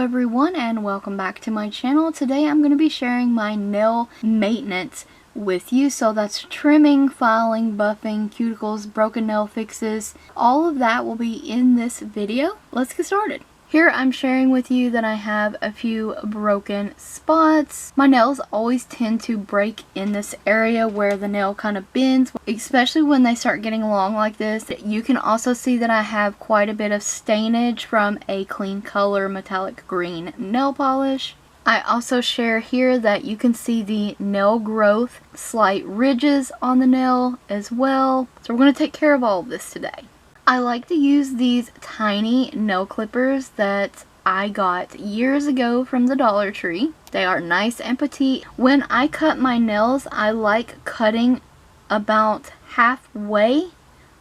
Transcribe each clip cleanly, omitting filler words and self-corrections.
everyone, and welcome back to my channel. Today I'm going to be sharing my nail maintenance with you. So that's trimming, filing, buffing, cuticles, broken nail fixes. All of that will be in this video. Let's get started. Here I'm sharing with you that I have a few broken spots. My nails always tend to break in this area where the nail kind of bends, especially when they start getting long like this. You can also see that I have quite a bit of stainage from a clean color metallic green nail polish. I also share here that you can see the nail growth, slight ridges on the nail as well. So we're going to take care of all of this today. I like to use these tiny nail clippers that I got years ago from the Dollar Tree. They are nice and petite. When I cut my nails, I like cutting about halfway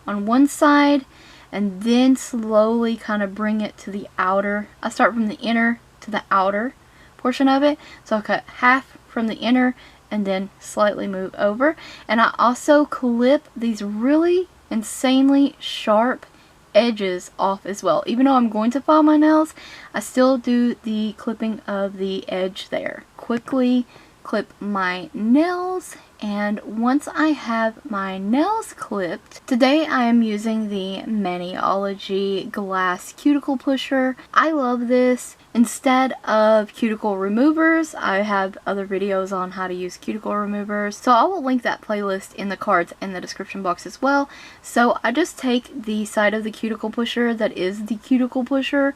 on one side and then slowly kind of bring it to the outer. I start from the inner to the outer portion of it. So I'll cut half from the inner and then slightly move over. And I also clip these really insanely sharp edges off as well. Even though I'm going to file my nails, I still do the clipping of the edge there. Quickly clip my nails, and once I have my nails clipped, today I am using the Manicure glass cuticle pusher. I love this. Instead of cuticle removers, I have other videos on how to use cuticle removers, so I will link that playlist in the cards in the description box as well. So I just take the side of the cuticle pusher that is the cuticle pusher,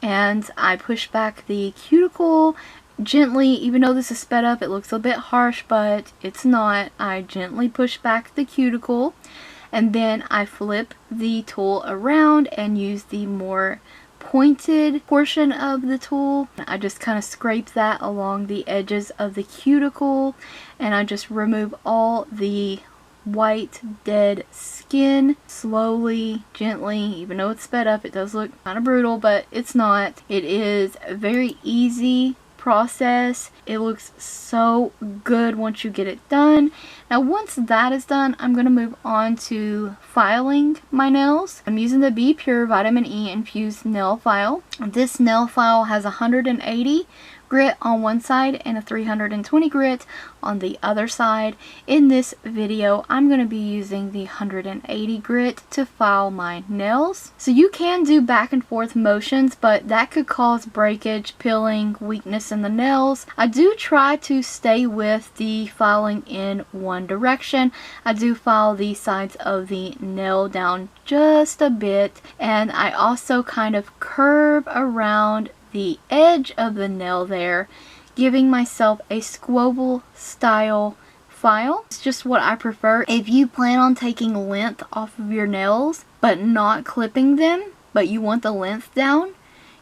and I push back the cuticle gently. Even though this is sped up, it looks a bit harsh, but it's not. I gently push back the cuticle, and then I flip the tool around and use the more pointed portion of the tool. I just kind of scrape that along the edges of the cuticle, and I just remove all the white dead skin slowly, gently. Even though it's sped up, it does look kind of brutal, but it's not. It is a very easy process. It looks so good once you get it done. Now once that is done, I'm going to move on to filing my nails. I'm using the Be Pure Vitamin E infused nail file. This nail file has 180 grit on one side and a 320 grit on the other side. In this video, I'm going to be using the 180 grit to file my nails. So you can do back and forth motions, but that could cause breakage, peeling, weakness in the nails. I do try to stay with the filing in one direction. I do file the sides of the nail down just a bit, and I also kind of curve around the edge of the nail there, giving myself a Squoval style file. It's just what I prefer. If you plan on taking length off of your nails but not clipping them, but you want the length down,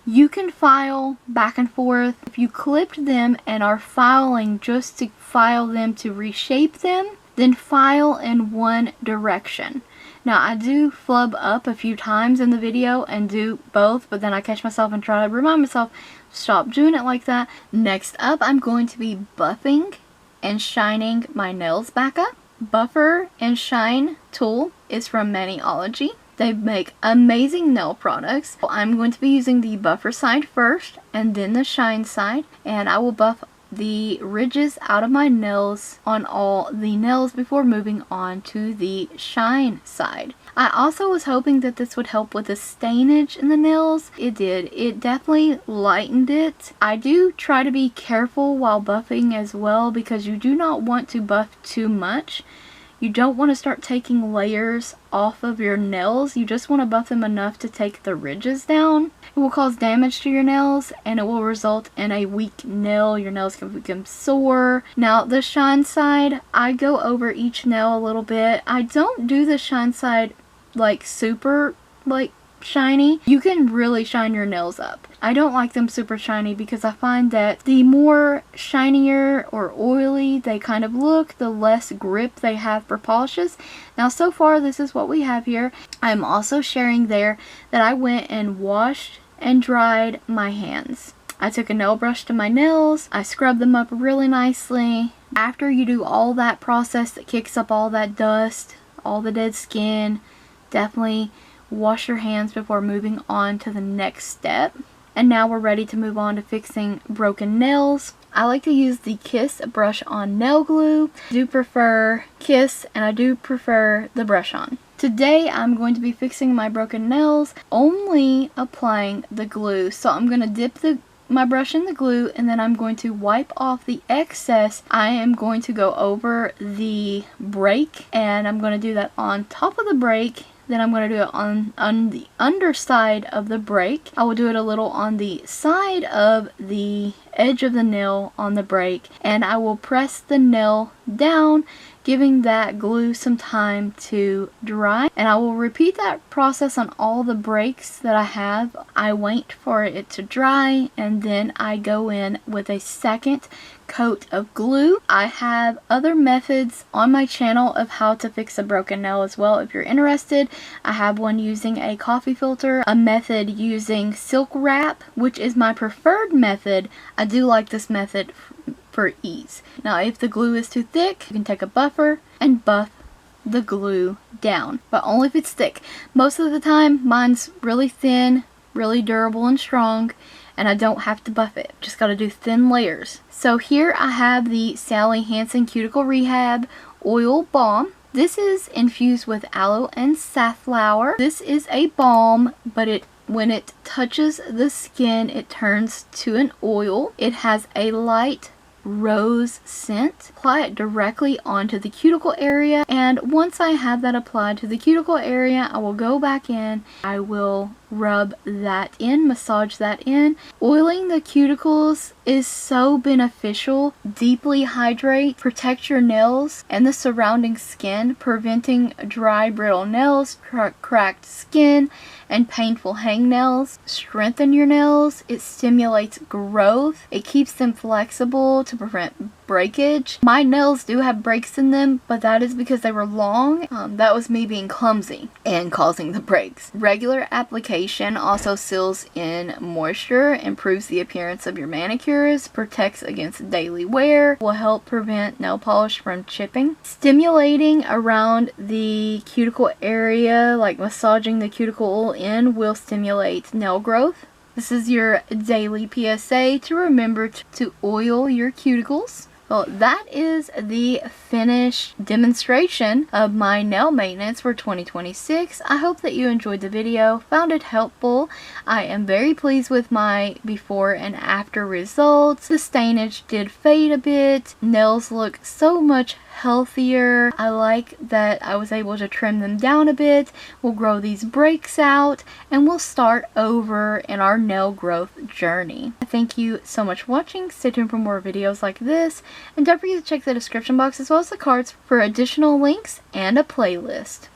you can file back and forth. If you clipped them and are filing just to file them to reshape them, then file in one direction. Now I do flub up a few times in the video and do both, but then I catch myself and try to remind myself, stop doing it like that. Next up, I'm going to be buffing and shining my nails back up. Buffer and Shine tool is from Manicure. They make amazing nail products. I'm going to be using the buffer side first and then the shine side, and I will buff the ridges out of my nails on all the nails before moving on to the shine side. I also was hoping that this would help with the stainage in the nails. It did. It definitely lightened it. I do try to be careful while buffing as well, because you do not want to buff too much. You don't want to start taking layers off of your nails. You just want to buff them enough to take the ridges down. It will cause damage to your nails, and it will result in a weak nail. Your nails can become sore. Now the shine side, I go over each nail a little bit. I don't do the shine side like super shiny. You can really shine your nails up. I don't like them super shiny because I find that the more shinier or oily they kind of look, the less grip they have for polishes. Now so far this is what we have here. I'm also sharing there that I went and washed and dried my hands. I took a nail brush to my nails. I scrubbed them up really nicely. After you do all that process that kicks up all that dust, all the dead skin, definitely wash your hands before moving on to the next step. And now we're ready to move on to fixing broken nails. I like to use the Kiss brush on nail glue. I do prefer Kiss and I do prefer the brush on. Today I'm going to be fixing my broken nails, only applying the glue. So I'm going to dip my brush in the glue and then I'm going to wipe off the excess. I am going to go over the break and I'm going to do that on top of the break. Then I'm going to do it on the underside of the break. I will do it a little on the side of the edge of the nail on the break, and I will press the nail down, giving that glue some time to dry. And I will repeat that process on all the breaks that I have. I wait for it to dry and then I go in with a second coat of glue. I have other methods on my channel of how to fix a broken nail as well if you're interested. I have one using a coffee filter, a method using silk wrap, which is my preferred method. I do like this method for ease. Now if the glue is too thick, you can take a buffer and buff the glue down, but only if it's thick. Most of the time mine's really thin, really durable and strong, and I don't have to buff it. Just got to do thin layers. So here I have the Sally Hansen Cuticle Rehab Oil Balm. This is infused with aloe and safflower. This is a balm, but when it touches the skin, it turns to an oil. It has a light rose scent. Apply it directly onto the cuticle area, and once I have that applied to the cuticle area, I will go back in. I will rub that in, massage that in. Oiling the cuticles is so beneficial. Deeply hydrate, protect your nails and the surrounding skin, preventing dry, brittle nails, cracked skin, and painful hangnails. Strengthen your nails. It stimulates growth. It keeps them flexible to prevent breakage. My nails do have breaks in them, but that is because they were long. That was me being clumsy and causing the breaks. Regular application also seals in moisture, improves the appearance of your manicures, protects against daily wear, will help prevent nail polish from chipping. Stimulating around the cuticle area, like massaging the cuticle in, will stimulate nail growth. This is your daily PSA to remember to oil your cuticles. Well, that is the finished demonstration of my nail maintenance for 2026. I hope that you enjoyed the video, found it helpful. I am very pleased with my before and after results. The stainage did fade a bit. Nails look so much healthier. I like that I was able to trim them down a bit. We'll grow these breaks out and we'll start over in our nail growth journey. Thank you so much for watching. Stay tuned for more videos like this, and don't forget to check the description box as well as the cards for additional links and a playlist.